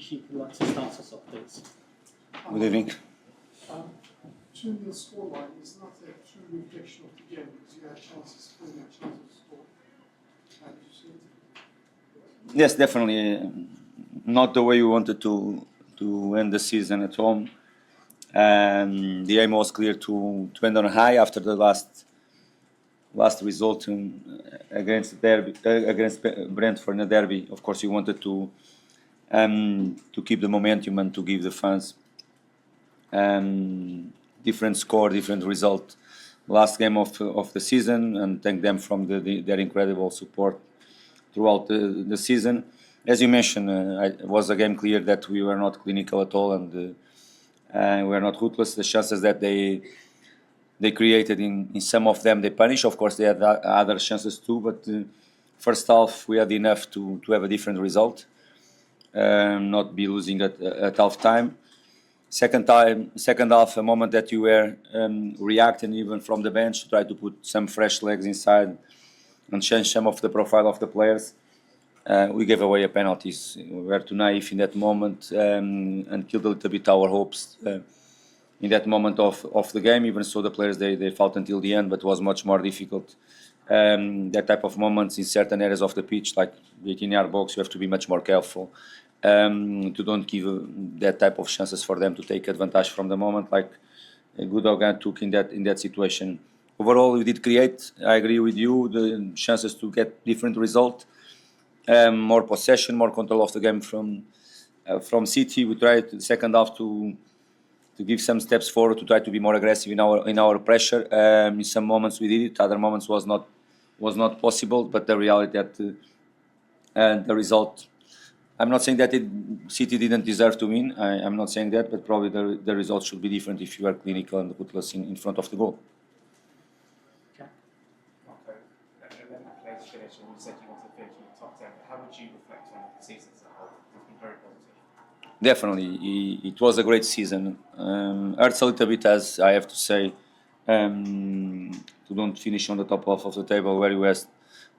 if you'd like to start us off, please. Good evening. 2-0 scoreline is not a true reflection of the game because you had chances, plenty of chances to score. How did you see it? Yes, definitely. Not the way we wanted to end the season at home. The aim was clear to end on a high after the last result against Brentford in the derby. Of course, we wanted to keep the momentum and to give the fans different score, different result. Last game of the season, and thank them from their incredible support throughout the season. As you mentioned, it was a game clear that we were not clinical at all, and we were not ruthless. The chances that they created in some of them, they punished. Of course, they had other chances too, but first half we had enough to have a different result, not be losing at half time. Second half, a moment that you were reacting even from the bench to try to put some fresh legs inside and change some of the profile of the players. We gave away a penalties. We were too naive in that moment and killed a little bit our hopes in that moment of the game. Even so, the players they fought until the end, but it was much more difficult. That type of moments in certain areas of the pitch, like the 18-yard box, you have to be much more careful to don't give that type of chances for them to take advantage from the moment, like Gundogan took in that situation. Overall, we did create. I agree with you. The chances to get different result, more possession, more control of the game from City. We tried the second half to give some steps forward, to try to be more aggressive in our pressure. In some moments we did it, other moments was not possible. But the reality that the result, I'm not saying that City didn't deserve to win. I'm not saying that, but probably the result should be different if you are clinical and ruthless in front of the goal. Marco, 11 players finished, and you said you wanted to finish in the top 10. How would you reflect on the season as a whole? It's been very positive. Definitely, it was a great season. Hurts a little bit, as I have to say, to don't finish on the top half of the table where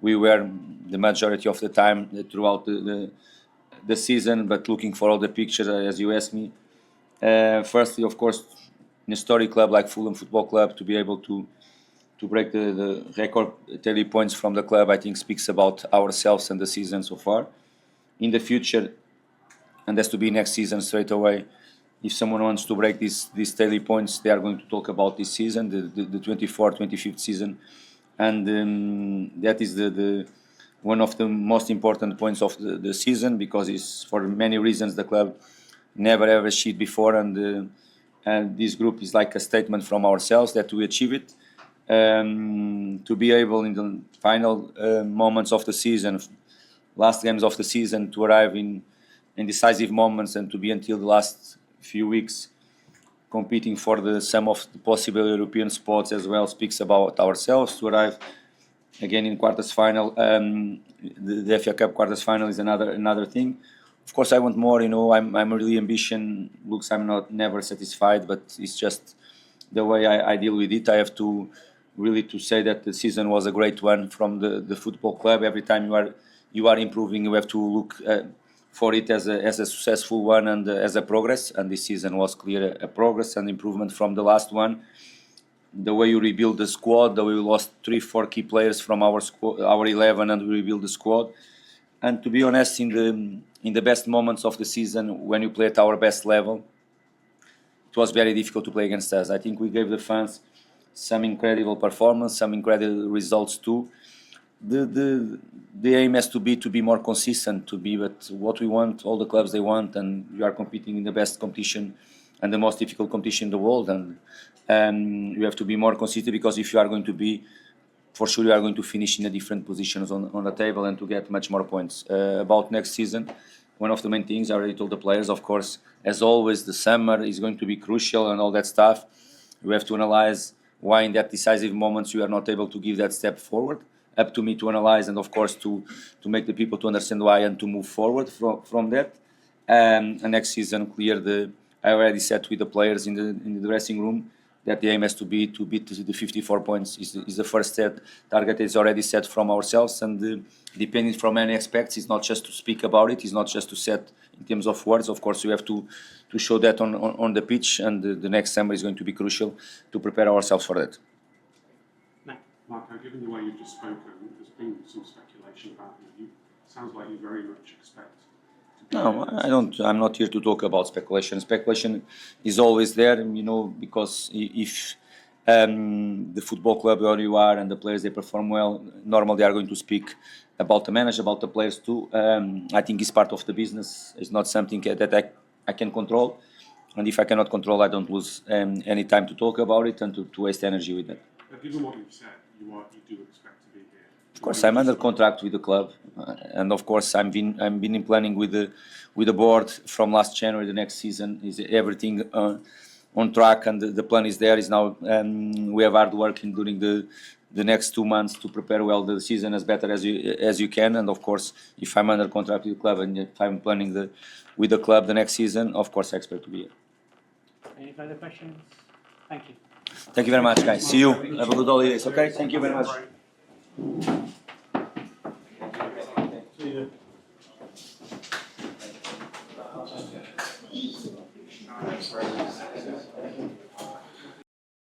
we were the majority of the time throughout the season. But looking for all the pictures, as you asked me, firstly, of course, in a historic club like Fulham Football Club, to be able to break the record 30 points from the club, I think speaks about ourselves and the season so far. In the future, and that's to be next season straight away, if someone wants to break these 30 points, they are going to talk about this season, the 24-25 season. And that is the one of the most important points of the season, because it's for many reasons the club never ever achieved before, and this group is like a statement from ourselves that we achieve it. To be able in the final moments of the season, last games of the season, to arrive in decisive moments and to be until the last few weeks competing for some of the possible European spots as well speaks about ourselves. To arrive again in quarters final, the FA Cup quarters final is another thing. Of course, I want more. I'm really ambitious. Looks, I'm never satisfied, but it's just the way I deal with it. I have to say that the season was a great one from the football club. Every time you are improving, you have to look for it as a successful one and as a progress. And this season was clear a progress and improvement from the last one. The way you rebuild the squad, the way we lost 3-4 key players from our 11, and we rebuild the squad. And to be honest, in the best moments of the season, when you play at our best level, it was very difficult to play against us. I think we gave the fans some incredible performance, some incredible results too. The aim has to be more consistent, but what we want, all the clubs they want, and we are competing in the best competition and the most difficult competition in the world, and you have to be more consistent, because if you are going to be, for sure you are going to finish in a different positions on the table and to get much more points. About next season, one of the main things I already told the players, of course, as always, the summer is going to be crucial and all that stuff. We have to analyze why in that decisive moments you are not able to give that step forward. Up to me to analyze, and of course to make the people to understand why and to move forward from that. And next season, I already said with the players in the dressing room, that the aim has to be to beat the 54 points is the first target is already set from ourselves, and depending from any aspects, it's not just to speak about it, it's not just to set in terms of words. Of course, we have to show that on the pitch, and the next summer is going to be crucial to prepare ourselves for that. Marco, given the way you've just spoken, there's been some speculation about you. Sounds like you very much expect to be No, there. I don't. I'm not here to talk about speculation. Speculation is always there, because if the football club where you are and the players they perform well, normally they are going to speak about the manager, about the players too. I think it's part of the business. It's not something that I can control, and if I cannot control, I don't lose any time to talk about it and to waste energy with that. But given what you've said, you do expect to be here. Of course, I'm under contract with the club, and of course, I'm been in planning with the board from last January. The next season is everything on track, and the plan is there. Is now we have hard working during the next 2 months to prepare well the season as better as you can. And of course, if I'm under contract with the club and if I'm planning with the club the next season, of course, I expect to be here. Any further questions? Thank you. Thank you very much, guys. See you. Have a good holidays. Okay. Thank you very much.